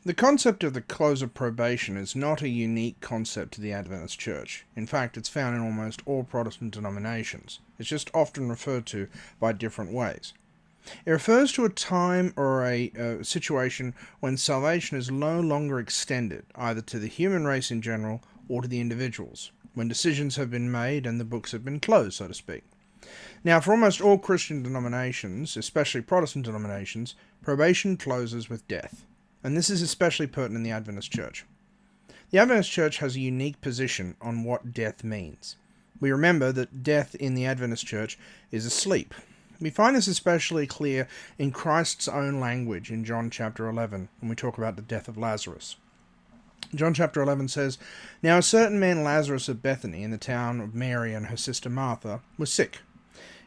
The concept of the close of probation is not a unique concept to the Adventist Church. In fact, it's found in almost all Protestant denominations. It's just often referred to by different ways. It refers to a time or a situation when salvation is no longer extended, either to the human race in general or to the individuals, when decisions have been made and the books have been closed, so to speak. Now, for almost all Christian denominations, especially Protestant denominations, probation closes with death. And this is especially pertinent in the Adventist Church. The Adventist Church has a unique position on what death means. We remember that death in the Adventist Church is asleep. We find this especially clear in Christ's own language in John chapter 11, when we talk about the death of Lazarus. John chapter 11 says, "Now a certain man Lazarus of Bethany, in the town of Mary and her sister Martha, was sick.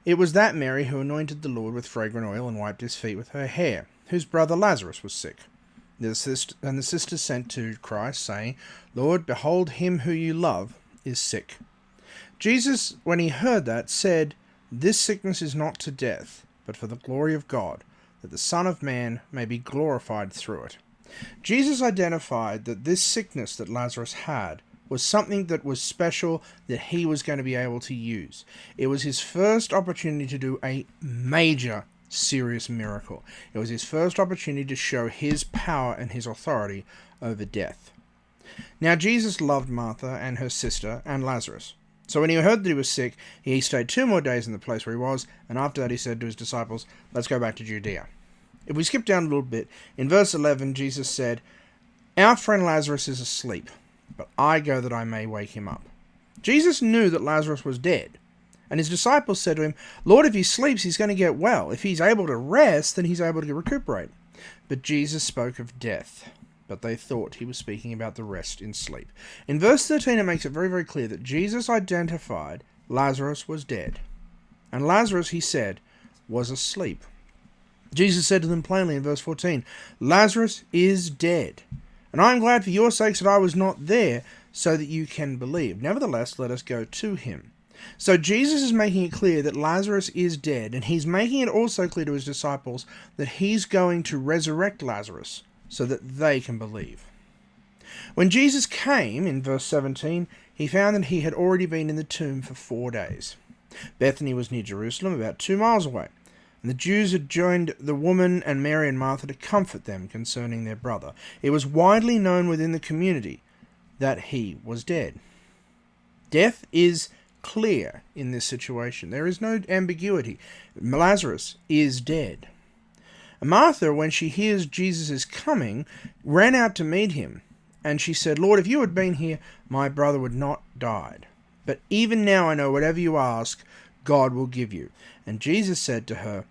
It was that Mary who anointed the Lord with fragrant oil and wiped his feet with her hair, whose brother Lazarus was sick. And the sisters sent to Christ, saying, Lord, behold, him who you love is sick. Jesus, when he heard that, said, This sickness is not to death, but for the glory of God, that the Son of Man may be glorified through it." Jesus identified that this sickness that Lazarus had was something that was special that he was going to be able to use. It was his first opportunity to do a major serious miracle. It was his first opportunity to show his power and his authority over death. Now, Jesus loved Martha and her sister and Lazarus. So when he heard that he was sick, he stayed 2 more days in the place where he was, and after that he said to his disciples, "Let's go back to Judea." If we skip down a little bit, in verse 11, Jesus said, "Our friend Lazarus is asleep, but I go that I may wake him up." Jesus knew that Lazarus was dead. And his disciples said to him, "Lord, if he sleeps, he's going to get well. If he's able to rest, then he's able to recuperate." But Jesus spoke of death, but they thought he was speaking about the rest in sleep. In verse 13, it makes it very, very clear that Jesus identified Lazarus was dead. And Lazarus, he said, was asleep. Jesus said to them plainly in verse 14, "Lazarus is dead. And I am glad for your sakes that I was not there, so that you can believe. Nevertheless, let us go to him." So Jesus is making it clear that Lazarus is dead, and he's making it also clear to his disciples that he's going to resurrect Lazarus so that they can believe. When Jesus came, in verse 17, he found that he had already been in the tomb for 4 days. Bethany was near Jerusalem, about 2 miles away, and the Jews had joined the woman and Mary and Martha to comfort them concerning their brother. It was widely known within the community that he was dead. Death is clear in this situation. There is no ambiguity. Lazarus is dead. Martha, when she hears Jesus is coming, ran out to meet him, and she said, "Lord, if you had been here, my brother would not have died. But even now I know whatever you ask, God will give you." And Jesus said to her,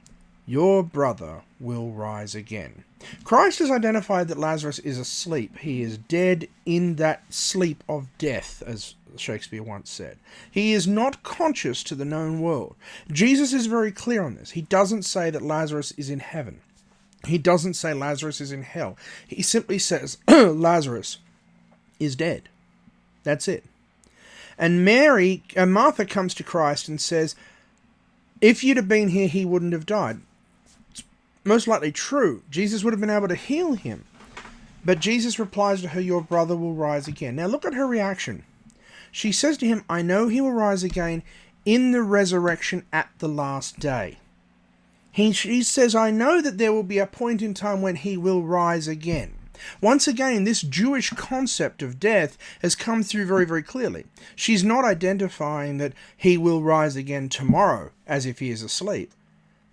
"Your brother will rise again." Christ has identified that Lazarus is asleep. He is dead in that sleep of death, as Shakespeare once said. He is not conscious to the known world. Jesus is very clear on this. He doesn't say that Lazarus is in heaven. He doesn't say Lazarus is in hell. He simply says Lazarus is dead. That's it. And Martha comes to Christ and says, "If you'd have been here, he wouldn't have died." It's most likely true. Jesus would have been able to heal him. But Jesus replies to her, "Your brother will rise again." Now look at her reaction. She says to him, "I know he will rise again in the resurrection at the last day." She says, "I know that there will be a point in time when he will rise again." Once again, this Jewish concept of death has come through very, very clearly. She's not identifying that he will rise again tomorrow as if he is asleep,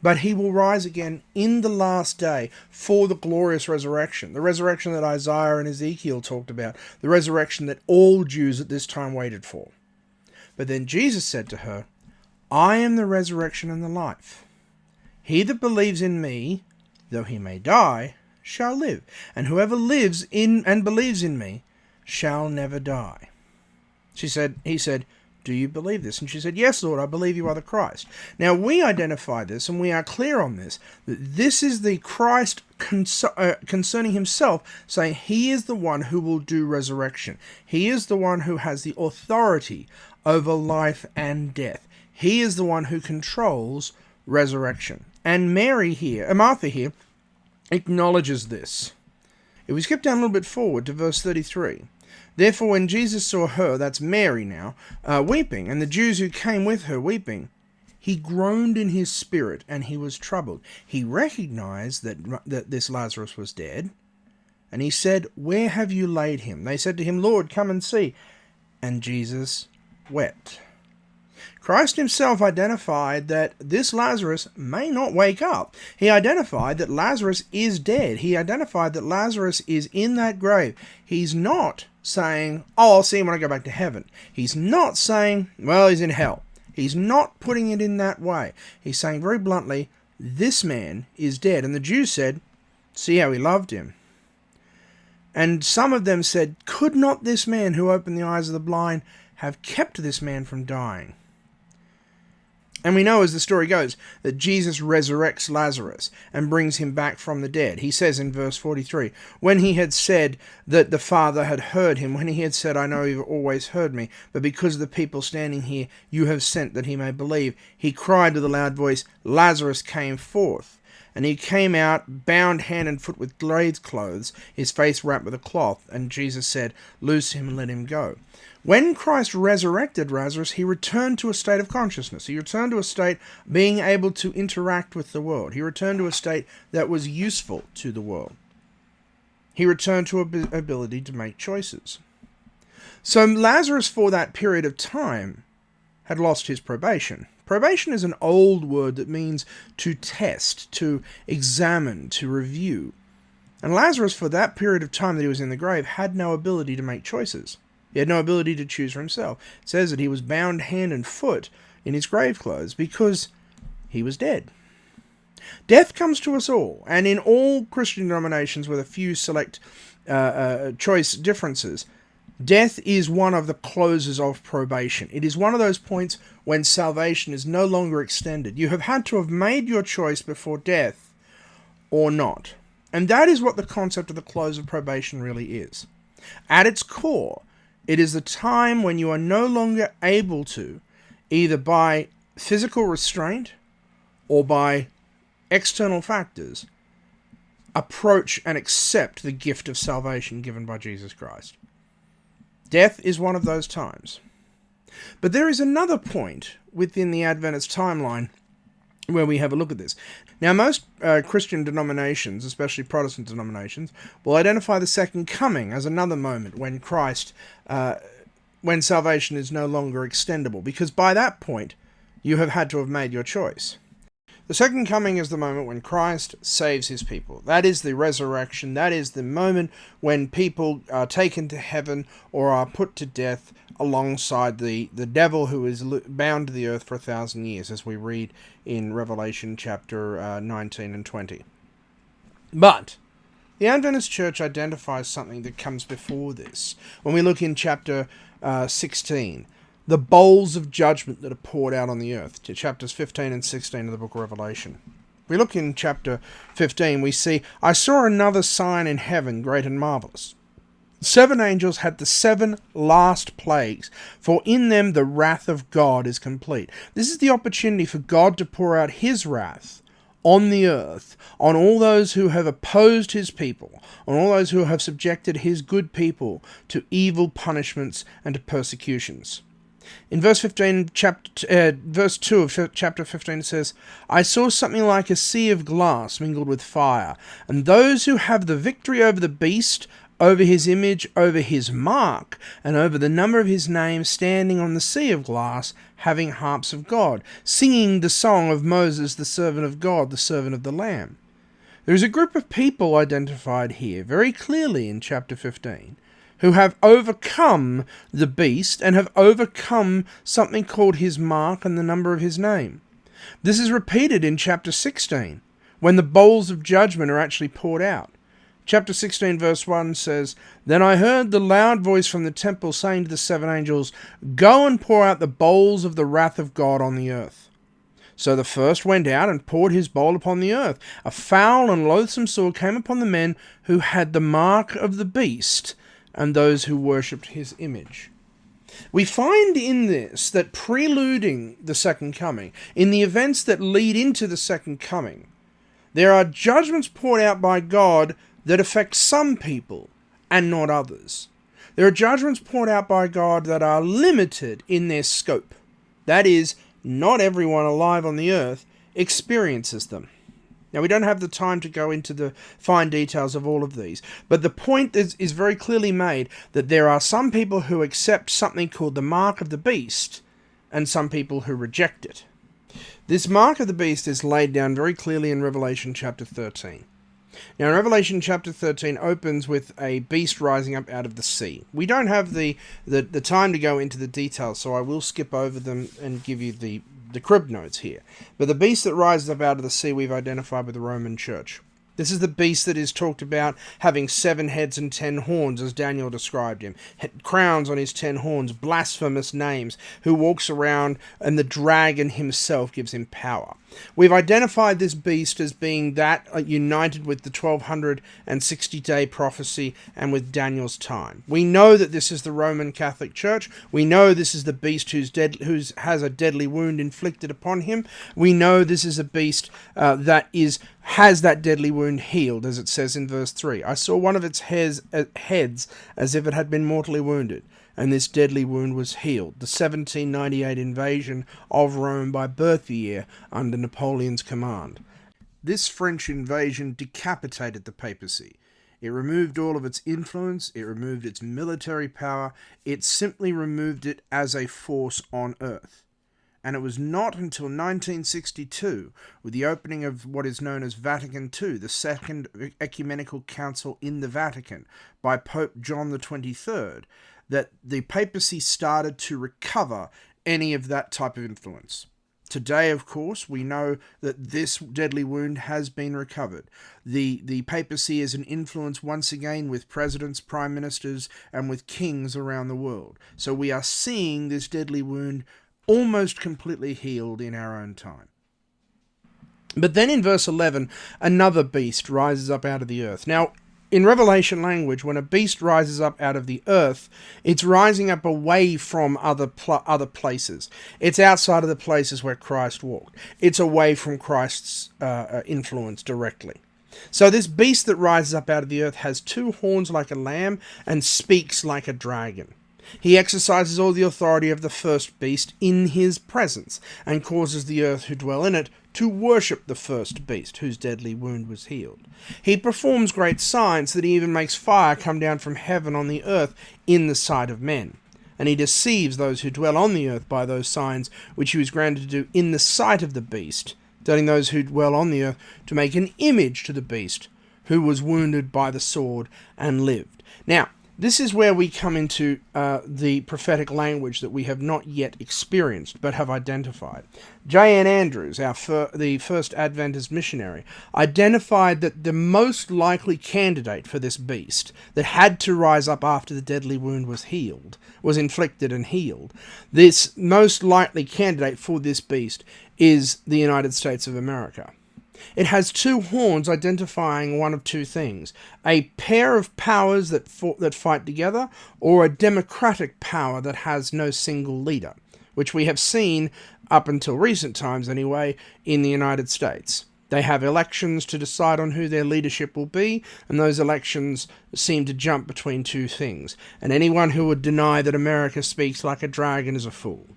but he will rise again in the last day for the glorious resurrection, the resurrection that Isaiah and Ezekiel talked about, the resurrection that all Jews at this time waited for. But then Jesus said to her, "I am the resurrection and the life. He that believes in me, though he may die, shall live. And whoever lives in and believes in me shall never die." He said, "Do you believe this?" And she said, "Yes, Lord, I believe you are the Christ." Now we identify this, and we are clear on this, that this is the Christ concerning himself, saying he is the one who will do resurrection. He is the one who has the authority over life and death. He is the one who controls resurrection. And Martha here, acknowledges this. If we skip down a little bit forward to verse 33, therefore when Jesus saw her, that's Mary now, weeping, and the Jews who came with her weeping, he groaned in his spirit, and he was troubled. He recognized that this Lazarus was dead, and he said, where have you laid him? They said to him, Lord, come and see. And Jesus wept. Christ himself identified that this Lazarus may not wake up. He identified that Lazarus is dead. He identified that Lazarus is in that grave. He's not saying, oh, I'll see him when I go back to heaven. He's not saying, well, he's in hell. He's not putting it in that way. He's saying very bluntly, this man is dead. And the Jews said, see how he loved him. And some of them said, could not this man who opened the eyes of the blind have kept this man from dying? And we know, as the story goes, that Jesus resurrects Lazarus and brings him back from the dead. He says in verse 43, when he had said that the Father had heard him, when he had said, I know you've always heard me, but because of the people standing here, you have sent that he may believe, he cried with a loud voice, Lazarus came forth. And he came out, bound hand and foot with grave clothes, his face wrapped with a cloth. And Jesus said, loose him and let him go. When Christ resurrected Lazarus, he returned to a state of consciousness. He returned to a state being able to interact with the world. He returned to a state that was useful to the world. He returned to an ability to make choices. So Lazarus, for that period of time, had lost his probation. Probation is an old word that means to test, to examine, to review. And Lazarus, for that period of time that he was in the grave, had no ability to make choices. He had no ability to choose for himself. It says that he was bound hand and foot in his grave clothes because he was dead. Death comes to us all, and in all Christian denominations with a few select choice differences, death is one of the closes of probation. It is one of those points when salvation is no longer extended. You have had to have made your choice before death or not. And that is what the concept of the close of probation really is. At its core, it is the time when you are no longer able to, either by physical restraint or by external factors, approach and accept the gift of salvation given by Jesus Christ. Death is one of those times. But there is another point within the Adventist timeline where we have a look at this. Now, most Christian denominations, especially Protestant denominations, will identify the second coming as another moment when when salvation is no longer extendable, because by that point, you have had to have made your choice. The second coming is the moment when Christ saves his people. That is the resurrection. That is the moment when people are taken to heaven or are put to death alongside the devil who is bound to the earth for 1,000 years, as we read in Revelation chapter 19 and 20. But the Adventist Church identifies something that comes before this. When we look in chapter 16, the bowls of judgment that are poured out on the earth, to chapters 15 and 16 of the book of Revelation. We look in chapter 15, we see, I saw another sign in heaven, great and marvelous. 7 angels had the 7 last plagues, for in them the wrath of God is complete. This is the opportunity for God to pour out his wrath on the earth, on all those who have opposed his people, on all those who have subjected his good people to evil punishments and to persecutions. In verse 2 of chapter 15 it says, I saw something like a sea of glass mingled with fire, and those who have the victory over the beast, over his image, over his mark, and over the number of his name, standing on the sea of glass, having harps of God, singing the song of Moses, the servant of God, the servant of the Lamb. There is a group of people identified here very clearly in chapter 15, who have overcome the beast and have overcome something called his mark and the number of his name. This is repeated in chapter 16, when the bowls of judgment are actually poured out. Chapter 16 verse 1 says, Then I heard the loud voice from the temple saying to the 7 angels, Go and pour out the bowls of the wrath of God on the earth. So the first went out and poured his bowl upon the earth. A foul and loathsome sword came upon the men who had the mark of the beast, and those who worshipped his image. We find in this that preluding the second coming, in the events that lead into the second coming, there are judgments poured out by God that affect some people and not others. There are judgments poured out by God that are limited in their scope. That is, not everyone alive on the earth experiences them. Now, we don't have the time to go into the fine details of all of these, but the point is very clearly made that there are some people who accept something called the mark of the beast, and some people who reject it. This mark of the beast is laid down very clearly in Revelation chapter 13. Now, Revelation chapter 13 opens with a beast rising up out of the sea. We don't have the time to go into the details, so I will skip over them and give you the crib notes here. But the beast that rises up out of the sea we've identified with the Roman Church. This is the beast that is talked about having 7 heads and 10 horns, as Daniel described him. Crowns on his 10 horns, blasphemous names, who walks around, and the dragon himself gives him power. We've identified this beast as being that united with the 1260-day prophecy and with Daniel's time. We know that this is the Roman Catholic Church. We know this is the beast who has a deadly wound inflicted upon him. We know this is a beast that has that deadly wound healed, as it says in verse 3. I saw one of its heads as if it had been mortally wounded, and this deadly wound was healed. The 1798 invasion of Rome by Berthier under Napoleon's command. This French invasion decapitated the papacy. It removed all of its influence, it removed its military power, it simply removed it as a force on earth. And it was not until 1962, with the opening of what is known as Vatican II, the Second Ecumenical Council in the Vatican, by Pope John XXIII, that the papacy started to recover any of that type of influence. Today, of course, we know that this deadly wound has been recovered. The papacy is an influence once again with presidents, prime ministers, and with kings around the world. So we are seeing this deadly wound almost completely healed in our own time. But then in verse 11, another beast rises up out of the earth. Now, in Revelation language, when a beast rises up out of the earth, it's rising up away from other places. It's outside of the places where Christ walked. It's away from Christ's influence directly. So this beast that rises up out of the earth has 2 horns like a lamb and speaks like a dragon. He exercises all the authority of the first beast in his presence, and causes the earth who dwell in it to worship the first beast, whose deadly wound was healed. He performs great signs, that he even makes fire come down from heaven on the earth in the sight of men. And he deceives those who dwell on the earth by those signs which he was granted to do in the sight of the beast, telling those who dwell on the earth to make an image to the beast, who was wounded by the sword and lived. Now, this is where we come into the prophetic language that we have not yet experienced, but have identified. J.N. Andrews, the first Adventist missionary, identified that the most likely candidate for this beast that had to rise up after the deadly wound was inflicted and healed. This most likely candidate for this beast is the United States of America. It has 2 horns identifying one of 2 things: a pair of powers that fight together, or a democratic power that has no single leader, which we have seen, up until recent times anyway, in the United States. They have elections to decide on who their leadership will be, and those elections seem to jump between 2 things, and anyone who would deny that America speaks like a dragon is a fool.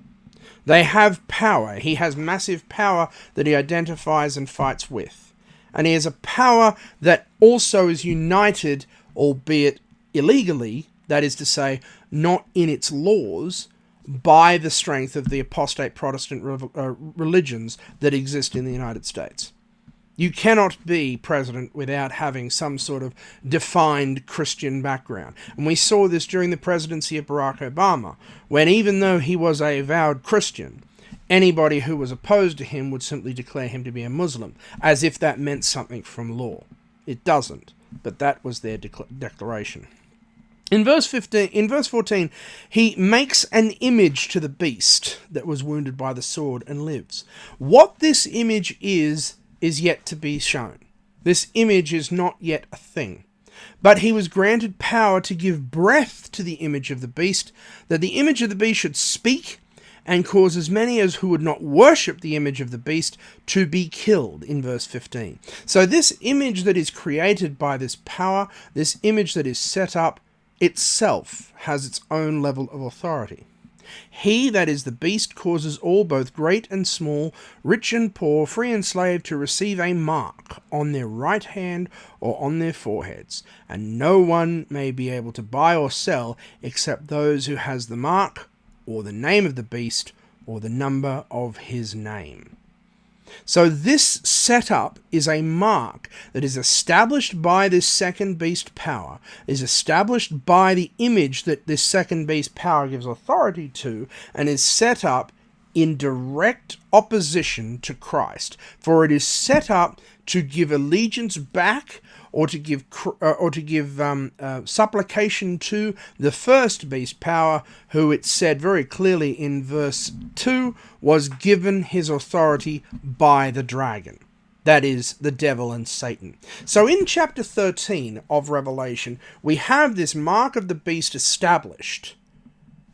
They have power. He has massive power that he identifies and fights with. And he has a power that also is united, albeit illegally, that is to say, not in its laws, by the strength of the apostate Protestant religions that exist in the United States. You cannot be president without having some sort of defined Christian background. And we saw this during the presidency of Barack Obama, when even though he was a avowed Christian, anybody who was opposed to him would simply declare him to be a Muslim, as if that meant something from law. It doesn't, but that was their declaration. In verse 14, he makes an image to the beast that was wounded by the sword and lives. What this image is yet to be shown. This image is not yet a thing. But he was granted power to give breath to the image of the beast, that the image of the beast should speak, and causes many as who would not worship the image of the beast to be killed, in verse 15. So this image that is created by this power, this image that is set up, itself has its own level of authority. He, that is the beast, causes all, both great and small, rich and poor, free and slave, to receive a mark on their right hand or on their foreheads, and no one may be able to buy or sell except those who has the mark, or the name of the beast, or the number of his name. So this setup is a mark that is established by this second beast power, is established by the image that this second beast power gives authority to, and is set up in direct opposition to Christ. For it is set up to give allegiance back, or to give supplication to the first beast power, who it said very clearly in verse 2 was given his authority by the dragon. That is the devil and Satan. So in chapter 13 of Revelation, we have this mark of the beast established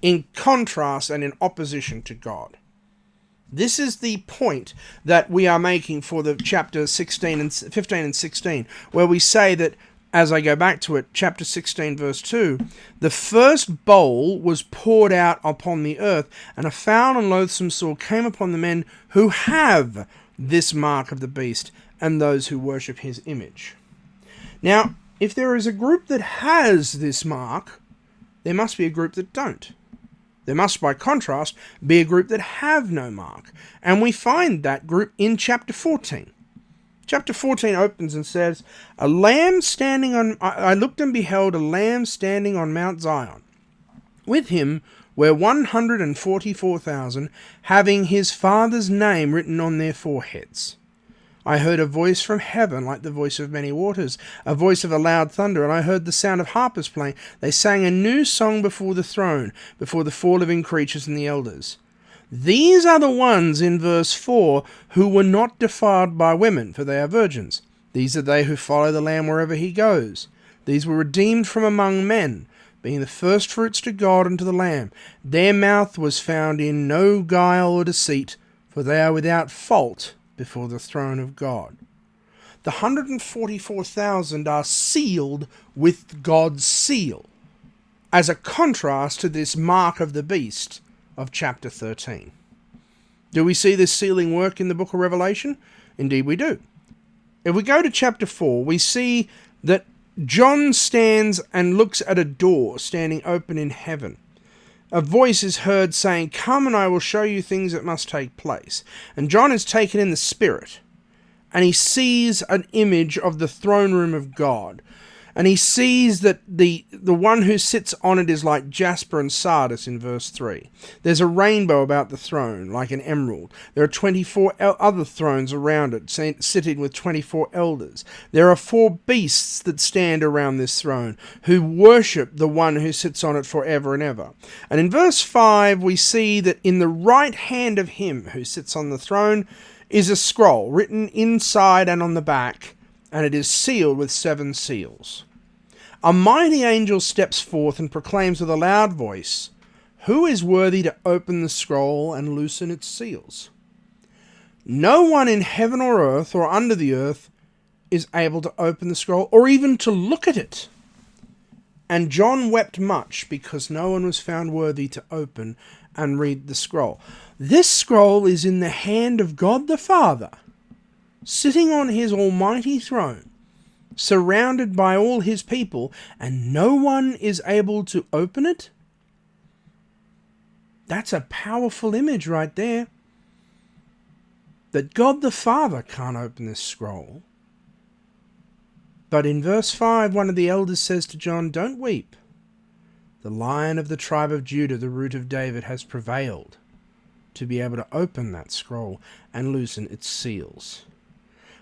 in contrast and in opposition to God. This is the point that we are making for the chapter 15 and 16, where we say that, as I go back to it, chapter 16, verse 2, the first bowl was poured out upon the earth, and a foul and loathsome sore came upon the men who have this mark of the beast, and those who worship his image. Now, if there is a group that has this mark, there must be a group that don't. There must, by contrast, be a group that have no mark. And we find that group in chapter 14. Chapter 14 opens and says, I looked and beheld a lamb standing on Mount Zion. With him were 144,000, having his Father's name written on their foreheads. I heard a voice from heaven like the voice of many waters, a voice of a loud thunder, and I heard the sound of harpers playing. They sang a new song before the throne, before the four living creatures and the elders. These are the ones in verse 4 who were not defiled by women, for they are virgins. These are they who follow the Lamb wherever he goes. These were redeemed from among men, being the firstfruits to God and to the Lamb. Their mouth was found in no guile or deceit, for they are without fault before the throne of God. The 144,000 are sealed with God's seal, as a contrast to this mark of the beast of chapter 13. Do we see this sealing work in the book of Revelation? Indeed we do. If we go to chapter 4, we see that John stands and looks at a door standing open in heaven. A voice is heard saying, "Come and I will show you things that must take place." And John is taken in the Spirit, and he sees an image of the throne room of God. And he sees that the one who sits on it is like jasper and sardis in verse 3. There's a rainbow about the throne, like an emerald. There are 24 other thrones around it, sitting with 24 elders. There are 4 beasts that stand around this throne, who worship the one who sits on it forever and ever. And in verse 5, we see that in the right hand of him who sits on the throne is a scroll written inside and on the back, and it is sealed with 7 seals. A mighty angel steps forth and proclaims with a loud voice, "Who is worthy to open the scroll and loosen its seals?" No one in heaven or earth or under the earth is able to open the scroll or even to look at it. And John wept much because no one was found worthy to open and read the scroll. This scroll is in the hand of God the Father, sitting on his almighty throne, surrounded by all his people, and no one is able to open it? That's a powerful image right there. That God the Father can't open this scroll. But in verse 5, one of the elders says to John, "Don't weep. The Lion of the tribe of Judah, the root of David, has prevailed to be able to open that scroll and loosen its seals."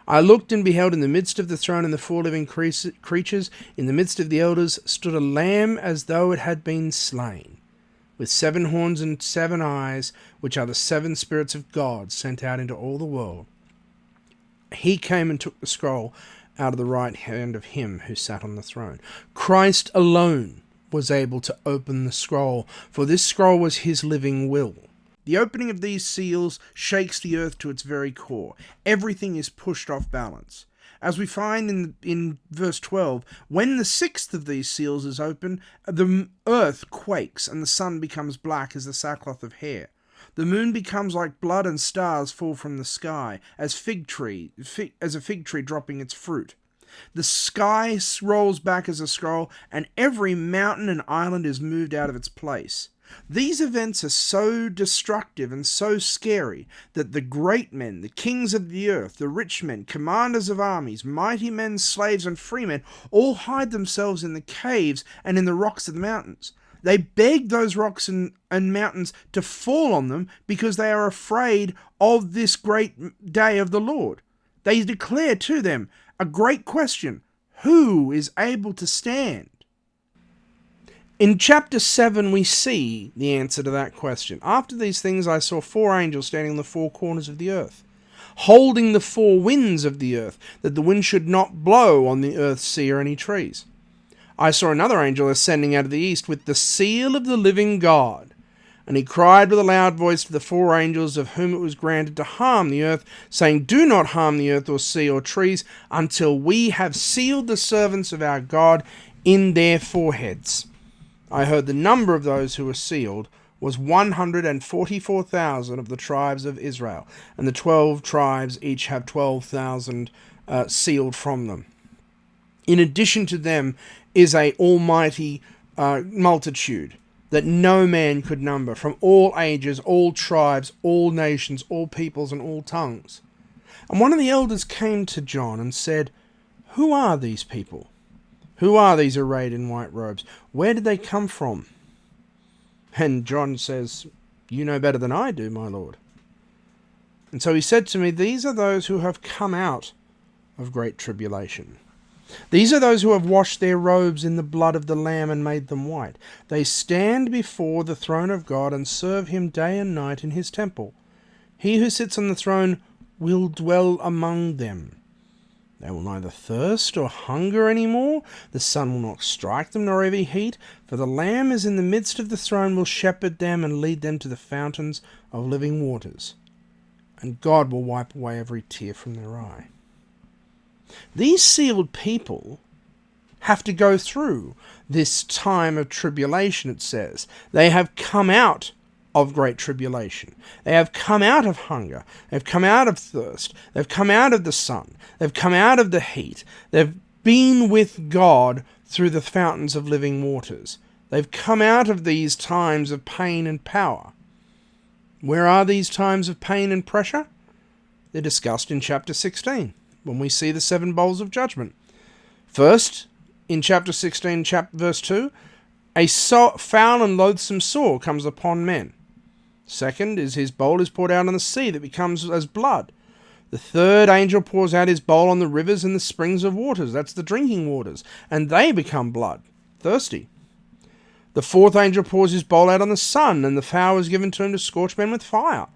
I looked and beheld in the midst of the throne and the 4 living creatures, in the midst of the elders, stood a lamb as though it had been slain, with 7 horns and 7 eyes, which are the 7 spirits of God sent out into all the world. He came and took the scroll out of the right hand of him who sat on the throne. Christ alone was able to open the scroll, for this scroll was his living will. The opening of these seals shakes the earth to its very core. Everything is pushed off balance. As we find in verse 12, when the sixth of these seals is open, the earth quakes and the sun becomes black as the sackcloth of hair. The moon becomes like blood and stars fall from the sky as a fig tree dropping its fruit. The sky rolls back as a scroll, and every mountain and island is moved out of its place. These events are so destructive and so scary that the great men, the kings of the earth, the rich men, commanders of armies, mighty men, slaves, and free men all hide themselves in the caves and in the rocks of the mountains. They beg those rocks and mountains to fall on them because they are afraid of this great day of the Lord. They declare to them a great question: who is able to stand? In chapter 7 we see the answer to that question. After these things I saw 4 angels standing on the 4 corners of the earth, holding the 4 winds of the earth, that the wind should not blow on the earth, sea, or any trees. I saw another angel ascending out of the east with the seal of the living God. And he cried with a loud voice to the 4 angels of whom it was granted to harm the earth, saying, "Do not harm the earth or sea or trees until we have sealed the servants of our God in their foreheads." I heard the number of those who were sealed was 144,000 of the tribes of Israel, and the 12 tribes each have 12,000 sealed from them. In addition to them is a almighty multitude that no man could number, from all ages, all tribes, all nations, all peoples, and all tongues. And one of the elders came to John and said, "Who are these people? Who are these arrayed in white robes? Where did they come from?" And John says, "You know better than I do, my Lord." And so he said to me, "These are those who have come out of great tribulation. These are those who have washed their robes in the blood of the Lamb and made them white. They stand before the throne of God and serve him day and night in his temple. He who sits on the throne will dwell among them. They will neither thirst or hunger any more. The sun will not strike them, nor any heat. For the Lamb is in the midst of the throne, will shepherd them and lead them to the fountains of living waters. And God will wipe away every tear from their eye." These sealed people have to go through this time of tribulation, it says. They have come out of great tribulation. They have come out of hunger. They've come out of thirst. They've come out of the sun. They've come out of the heat. They've been with God through the fountains of living waters. They've come out of these times of pain and power. Where are these times of pain and pressure? They're discussed in chapter 16, when we see the 7 bowls of judgment. First, in chapter 16, verse 2, a foul and loathsome sore comes upon men. Second is his bowl is poured out on the sea that becomes as blood. The third angel pours out his bowl on the rivers and the springs of waters. That's the drinking waters. And they become blood, thirsty. The fourth angel pours his bowl out on the sun, and the fire is given to him to scorch men with fire.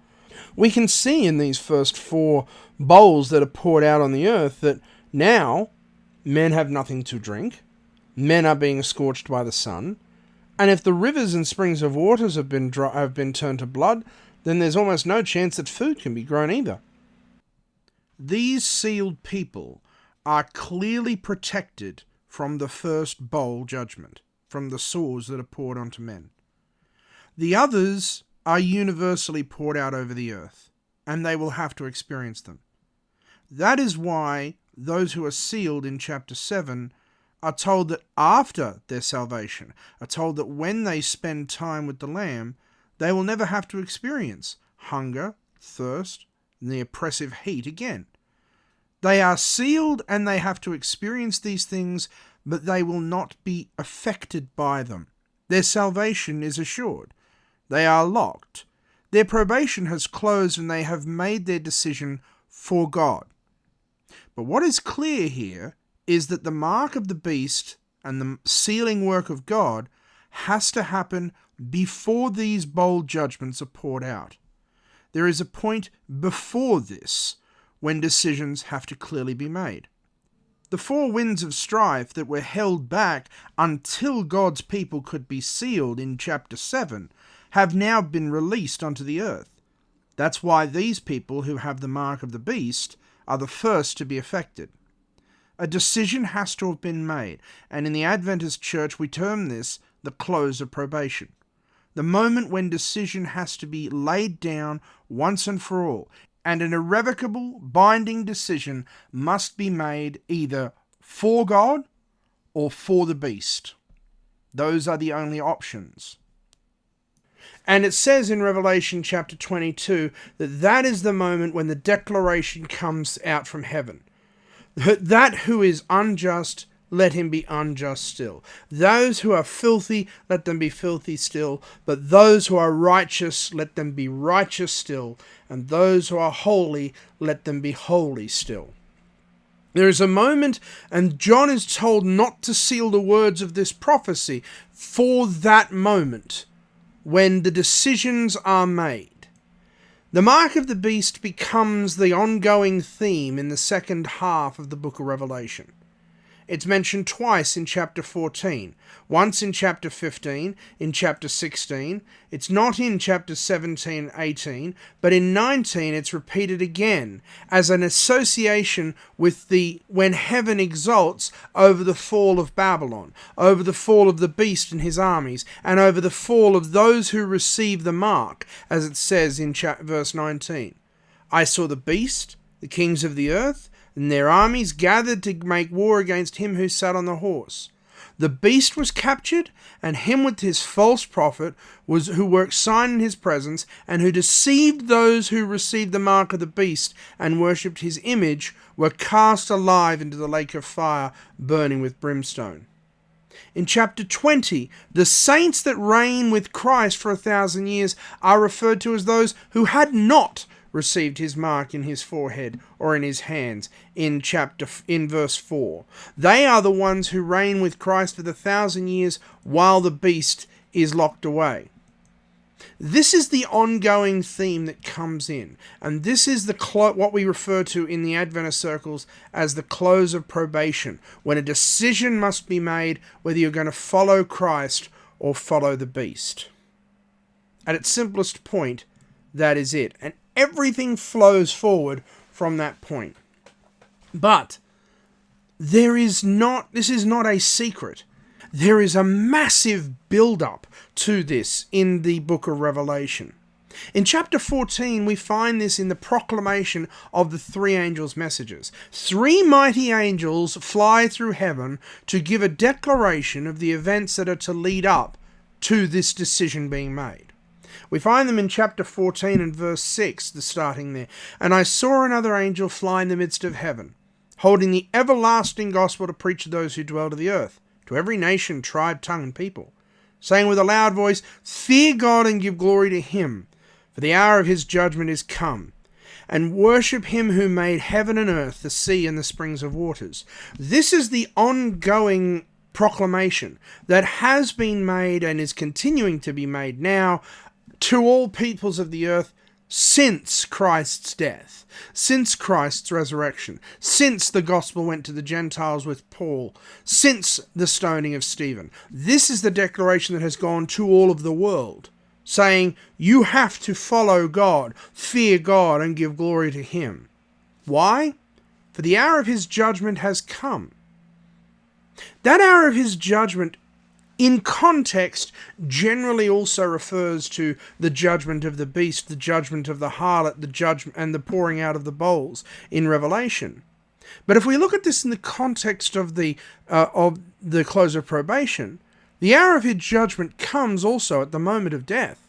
We can see in these first 4 bowls that are poured out on the earth that now men have nothing to drink. Men are being scorched by the sun. And if the rivers and springs of waters have been turned to blood, then there's almost no chance that food can be grown either. These sealed people are clearly protected from the first bowl judgment, from the sores that are poured onto men. The others are universally poured out over the earth, and they will have to experience them. That is why those who are sealed in chapter 7 are told that after their salvation, are told that when they spend time with the Lamb, they will never have to experience hunger, thirst, and the oppressive heat again. They are sealed and they have to experience these things, but they will not be affected by them. Their salvation is assured. They are locked. Their probation has closed and they have made their decision for God. But what is clear here is that the mark of the beast and the sealing work of God has to happen before these bold judgments are poured out. There is a point before this when decisions have to clearly be made. The 4 winds of strife that were held back until God's people could be sealed in chapter 7 have now been released onto the earth. That's why these people who have the mark of the beast are the first to be affected. A decision has to have been made, and in the Adventist Church we term this the close of probation. The moment when decision has to be laid down once and for all, and an irrevocable, binding decision must be made either for God or for the beast. Those are the only options. And it says in Revelation chapter 22 that that is the moment when the declaration comes out from heaven. That who is unjust, let him be unjust still. Those who are filthy, let them be filthy still. But those who are righteous, let them be righteous still. And those who are holy, let them be holy still. There is a moment, and John is told not to seal the words of this prophecy for that moment, when the decisions are made. The mark of the beast becomes the ongoing theme in the second half of the book of Revelation. It's mentioned twice in chapter 14, once in chapter 15, in chapter 16. It's not in chapter 17, 18, but in 19 it's repeated again as an association with when heaven exalts over the fall of Babylon, over the fall of the beast and his armies, and over the fall of those who receive the mark, as it says in verse 19. I saw the beast, the kings of the earth, and their armies gathered to make war against him who sat on the horse. The beast was captured, and him with his false prophet who worked sign in his presence, and who deceived those who received the mark of the beast and worshipped his image, were cast alive into the lake of fire, burning with brimstone. In chapter 20, the saints that reign with Christ for 1,000 years are referred to as those who had not received his mark in his forehead or in his hands in verse 4. They are the ones who reign with Christ for the 1,000 years while the beast is locked away. This is the ongoing theme that comes in, and this is what we refer to in the Adventist circles as the close of probation, when a decision must be made whether you're going to follow Christ or follow the beast. At its simplest point, that is it. And everything flows forward from that point. But this is not a secret. There is a massive build-up to this in the book of Revelation. In chapter 14, we find this in the proclamation of the three angels' messages. Three mighty angels fly through heaven to give a declaration of the events that are to lead up to this decision being made. We find them in chapter 14 and verse 6, the starting there. And I saw another angel fly in the midst of heaven, holding the everlasting gospel to preach to those who dwell to the earth, to every nation, tribe, tongue, and people, saying with a loud voice, Fear God and give glory to him, for the hour of his judgment is come, and worship him who made heaven and earth, the sea and the springs of waters. This is the ongoing proclamation that has been made and is continuing to be made now to all peoples of the earth since Christ's death, since Christ's resurrection, since the gospel went to the Gentiles with Paul, since the stoning of Stephen. This is the declaration that has gone to all of the world, saying, you have to follow God, fear God, and give glory to him. Why? For the hour of his judgment has come. That hour of his judgment, in context, generally also refers to the judgment of the beast, the judgment of the harlot, the judgment and the pouring out of the bowls in Revelation. But if we look at this in the context of the close of probation, the hour of his judgment comes also at the moment of death.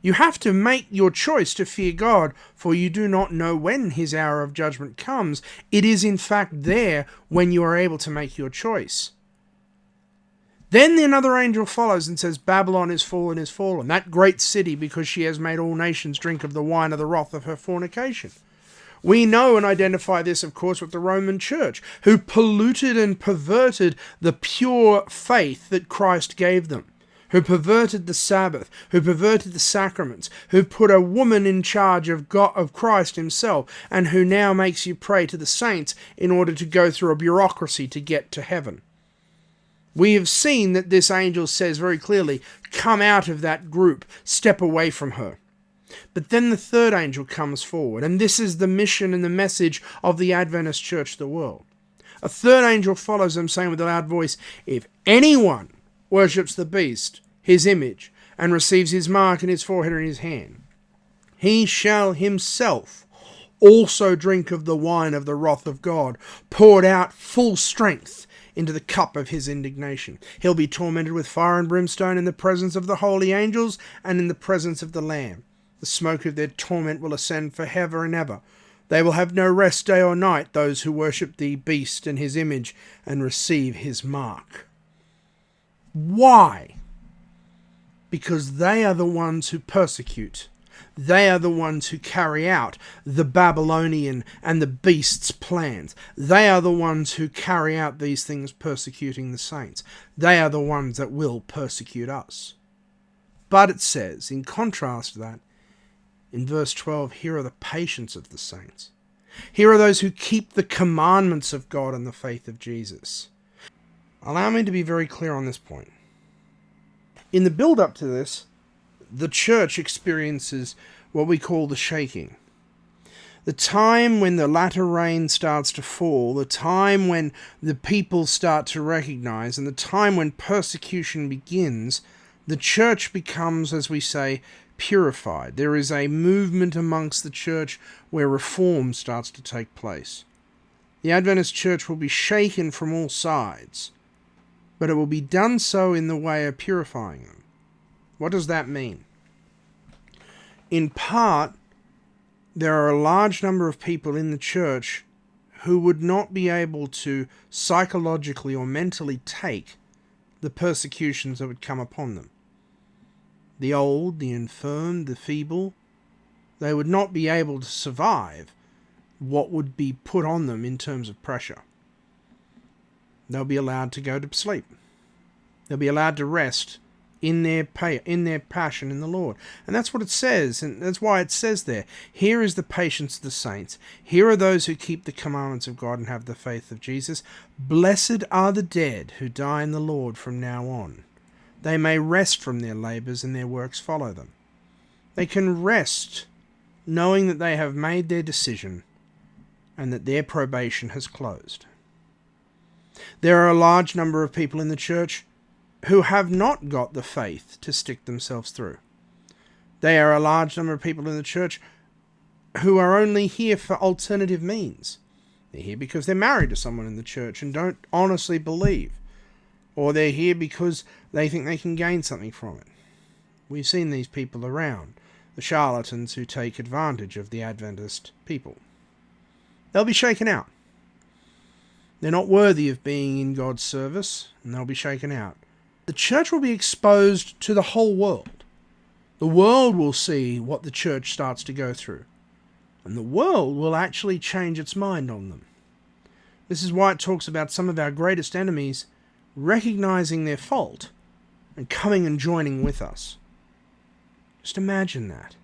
You have to make your choice to fear God, for you do not know when his hour of judgment comes. It is in fact there when you are able to make your choice. Then another angel follows and says, Babylon is fallen, that great city, because she has made all nations drink of the wine of the wrath of her fornication. We know and identify this, of course, with the Roman Church, who polluted and perverted the pure faith that Christ gave them, who perverted the Sabbath, who perverted the sacraments, who put a woman in charge of God, of Christ himself, and who now makes you pray to the saints in order to go through a bureaucracy to get to heaven. We have seen that this angel says very clearly, come out of that group, step away from her. But then the third angel comes forward, and this is the mission and the message of the Adventist Church of the world. A third angel follows them, saying with a loud voice, if anyone worships the beast, his image, and receives his mark in his forehead or in his hand, he shall himself also drink of the wine of the wrath of God, poured out full strength into the cup of his indignation. He'll be tormented with fire and brimstone in the presence of the holy angels and in the presence of the Lamb. The smoke of their torment will ascend for ever and ever. They will have no rest day or night, those who worship the beast and his image and receive his mark. Why? Because they are the ones who persecute. They are the ones who carry out the Babylonian and the beast's plans. They are the ones who carry out these things, persecuting the saints. They are the ones that will persecute us. But it says, in contrast to that, in verse 12, here are the patience of the saints. Here are those who keep the commandments of God and the faith of Jesus. Allow me to be very clear on this point. In the build-up to this, the church experiences what we call the shaking. The time when the latter rain starts to fall, the time when the people start to recognize, and the time when persecution begins, the church becomes, as we say, purified. There is a movement amongst the church where reform starts to take place. The Adventist church will be shaken from all sides, but it will be done so in the way of purifying them. What does that mean? In part, there are a large number of people in the church who would not be able to psychologically or mentally take the persecutions that would come upon them. The old, the infirm, the feeble, they would not be able to survive what would be put on them in terms of pressure. They'll be allowed to go to sleep. They'll be allowed to rest in their passion in the Lord. And that's what it says, and that's why it says there, here is the patience of the saints. Here are those who keep the commandments of God and have the faith of Jesus. Blessed are the dead who die in the Lord from now on. They may rest from their labors and their works follow them. They can rest knowing that they have made their decision and that their probation has closed. There are a large number of people in the church who have not got the faith to stick themselves through. There are a large number of people in the church who are only here for alternative means. They're here because they're married to someone in the church and don't honestly believe. Or they're here because they think they can gain something from it. We've seen these people around, the charlatans who take advantage of the Adventist people. They'll be shaken out. They're not worthy of being in God's service, and they'll be shaken out. The church will be exposed to the whole world. The world will see what the church starts to go through, and the world will actually change its mind on them. This is why it talks about some of our greatest enemies recognizing their fault and coming and joining with us. Just imagine that.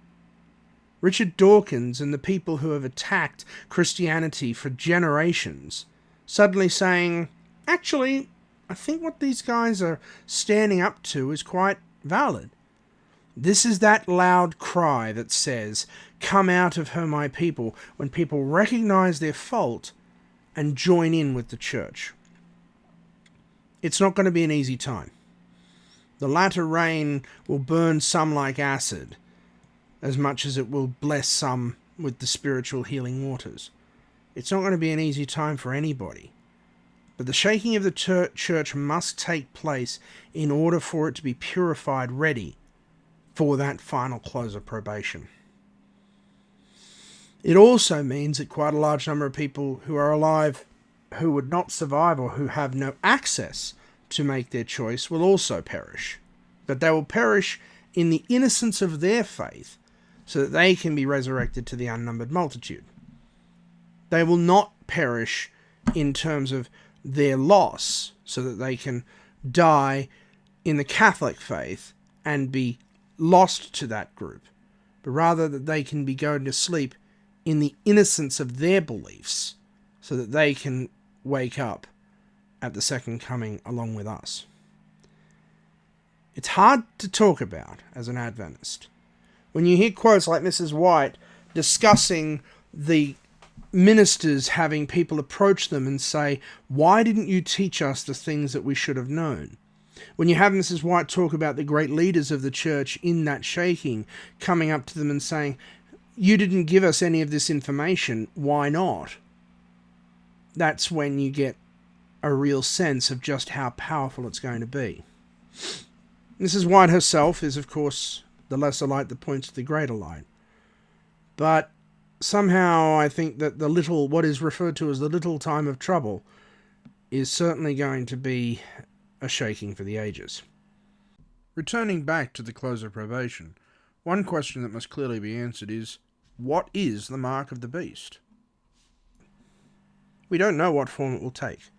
Richard Dawkins and the people who have attacked Christianity for generations suddenly saying, actually, I think what these guys are standing up to is quite valid. This is that loud cry that says, come out of her, my people, when people recognize their fault and join in with the church. It's not going to be an easy time. The latter rain will burn some like acid, as much as it will bless some with the spiritual healing waters. It's not going to be an easy time for anybody. But the shaking of the church must take place in order for it to be purified, ready for that final close of probation. It also means that quite a large number of people who are alive who would not survive or who have no access to make their choice will also perish. But they will perish in the innocence of their faith so that they can be resurrected to the unnumbered multitude. They will not perish in terms of their loss so that they can die in the Catholic faith and be lost to that group, but rather that they can be going to sleep in the innocence of their beliefs so that they can wake up at the second coming along with us. It's hard to talk about as an Adventist. When you hear quotes like Mrs. White discussing the ministers having people approach them and say, "Why didn't you teach us the things that we should have known?" When you have Mrs. White talk about the great leaders of the church in that shaking, coming up to them and saying, "You didn't give us any of this information, why not?" That's when you get a real sense of just how powerful it's going to be. Mrs. White herself is, of course, the lesser light that points to the greater light. But somehow I think that what is referred to as the little time of trouble is certainly going to be a shaking for the ages. Returning back to the close of probation, one question that must clearly be answered is, what is the mark of the beast? We don't know what form it will take.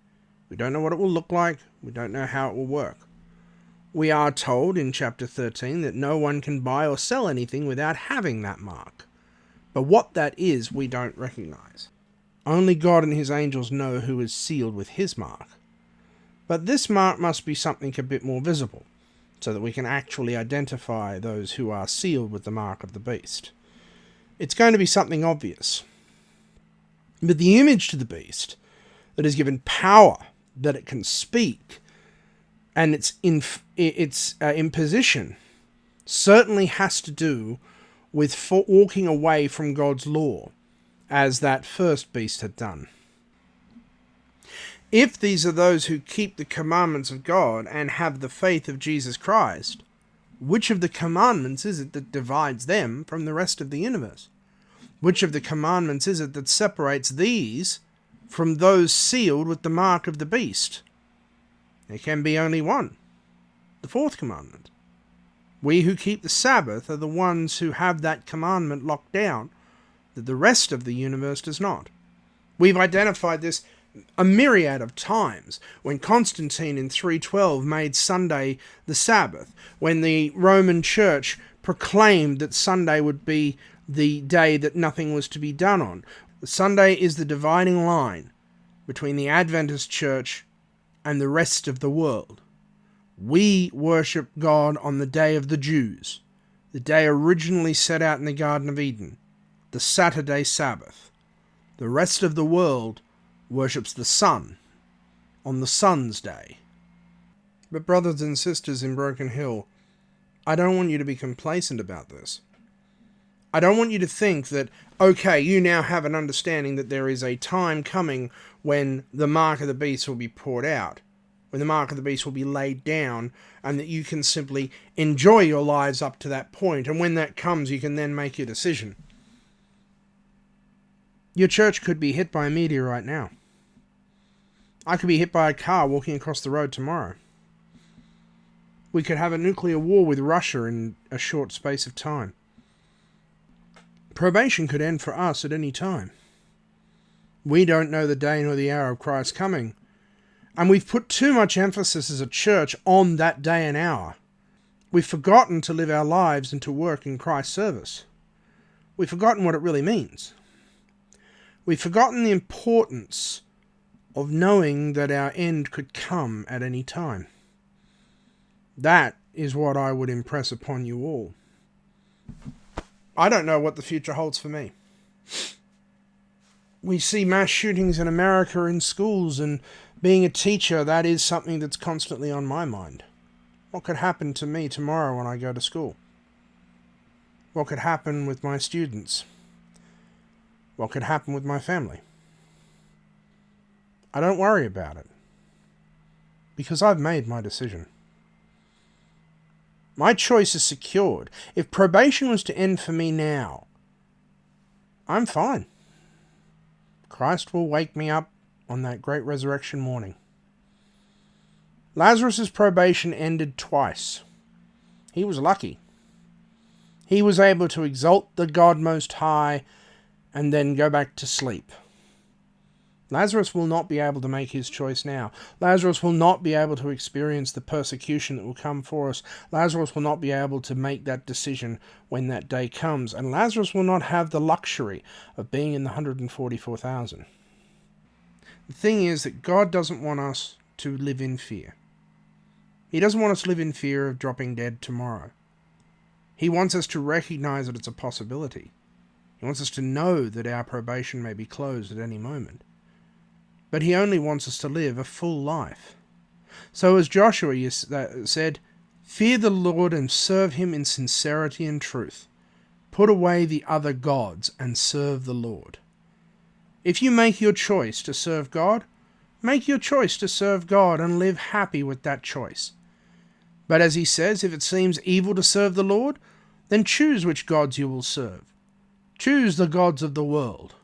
We don't know what it will look like. We don't know how it will work. We are told in chapter 13 that no one can buy or sell anything without having that mark. But what that is, we don't recognize. Only God and his angels know who is sealed with his mark. But this mark must be something a bit more visible, so that we can actually identify those who are sealed with the mark of the beast. It's going to be something obvious. But the image to the beast that is given power, that it can speak, and its imposition certainly has to do with walking away from God's law, as that first beast had done. If these are those who keep the commandments of God and have the faith of Jesus Christ, which of the commandments is it that divides them from the rest of the universe? Which of the commandments is it that separates these from those sealed with the mark of the beast? There can be only one, the fourth commandment. We who keep the Sabbath are the ones who have that commandment locked down, that the rest of the universe does not. We've identified this a myriad of times, when Constantine in 312 made Sunday the Sabbath, when the Roman Church proclaimed that Sunday would be the day that nothing was to be done on. Sunday is the dividing line between the Adventist Church and the rest of the world. We worship God on the day of the Jews, the day originally set out in the Garden of Eden, the Saturday Sabbath. The rest of the world worships the sun on the sun's day. But brothers and sisters in Broken Hill, I don't want you to be complacent about this. I don't want you to think that, okay, you now have an understanding that there is a time coming when the mark of the beast will be poured out, when the mark of the beast will be laid down, and that you can simply enjoy your lives up to that point, and when that comes, you can then make your decision. Your church could be hit by a meteor right now. I could be hit by a car walking across the road tomorrow. We could have a nuclear war with Russia in a short space of time. Probation could end for us at any time. We don't know the day nor the hour of Christ's coming, and we've put too much emphasis as a church on that day and hour. We've forgotten to live our lives and to work in Christ's service. We've forgotten what it really means. We've forgotten the importance of knowing that our end could come at any time. That is what I would impress upon you all. I don't know what the future holds for me. We see mass shootings in America in schools, and being a teacher, that is something that's constantly on my mind. What could happen to me tomorrow when I go to school? What could happen with my students? What could happen with my family? I don't worry about it, because I've made my decision. My choice is secured. If probation was to end for me now, I'm fine. Christ will wake me up on that great resurrection morning. Lazarus' probation ended twice. He was lucky. He was able to exalt the God Most High and then go back to sleep. Lazarus will not be able to make his choice now. Lazarus will not be able to experience the persecution that will come for us. Lazarus will not be able to make that decision when that day comes. And Lazarus will not have the luxury of being in the 144,000. The thing is that God doesn't want us to live in fear. He doesn't want us to live in fear of dropping dead tomorrow. He wants us to recognize that it's a possibility. He wants us to know that our probation may be closed at any moment. But he only wants us to live a full life. So as Joshua said, fear the Lord and serve him in sincerity and truth. Put away the other gods and serve the Lord. If you make your choice to serve God, make your choice to serve God and live happy with that choice. But as he says, if it seems evil to serve the Lord, then choose which gods you will serve. Choose the gods of the world.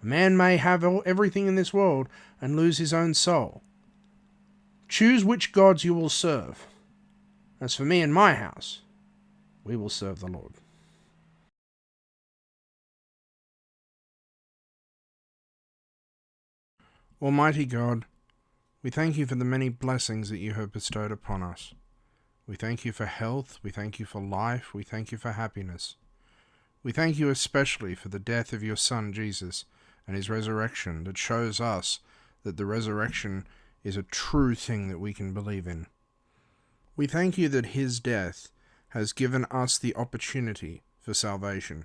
A man may have everything in this world and lose his own soul. Choose which gods you will serve. As for me and my house, we will serve the Lord. Almighty God, we thank you for the many blessings that you have bestowed upon us. We thank you for health, we thank you for life, we thank you for happiness. We thank you especially for the death of your Son, Jesus, and his resurrection that shows us that the resurrection is a true thing that we can believe in. We thank you that his death has given us the opportunity for salvation,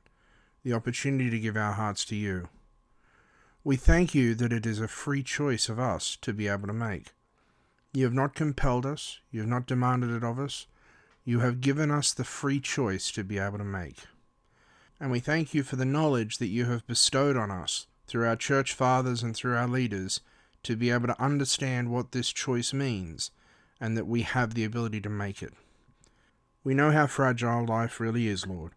the opportunity to give our hearts to you. We thank you that it is a free choice of us to be able to make. You have not compelled us, you have not demanded it of us, you have given us the free choice to be able to make. And we thank you for the knowledge that you have bestowed on us through our church fathers and through our leaders to be able to understand what this choice means and that we have the ability to make it. We know how fragile life really is, Lord,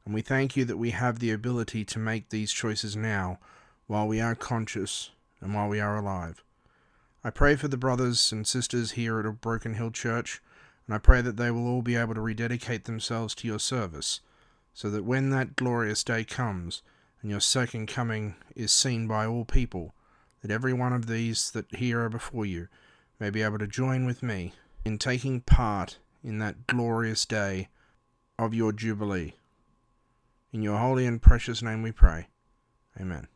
and we thank you that we have the ability to make these choices now while we are conscious and while we are alive. I pray for the brothers and sisters here at Broken Hill Church, and I pray that they will all be able to rededicate themselves to your service, so that when that glorious day comes and your second coming is seen by all people, that every one of these that here are before you may be able to join with me in taking part in that glorious day of your Jubilee. In your holy and precious name we pray. Amen.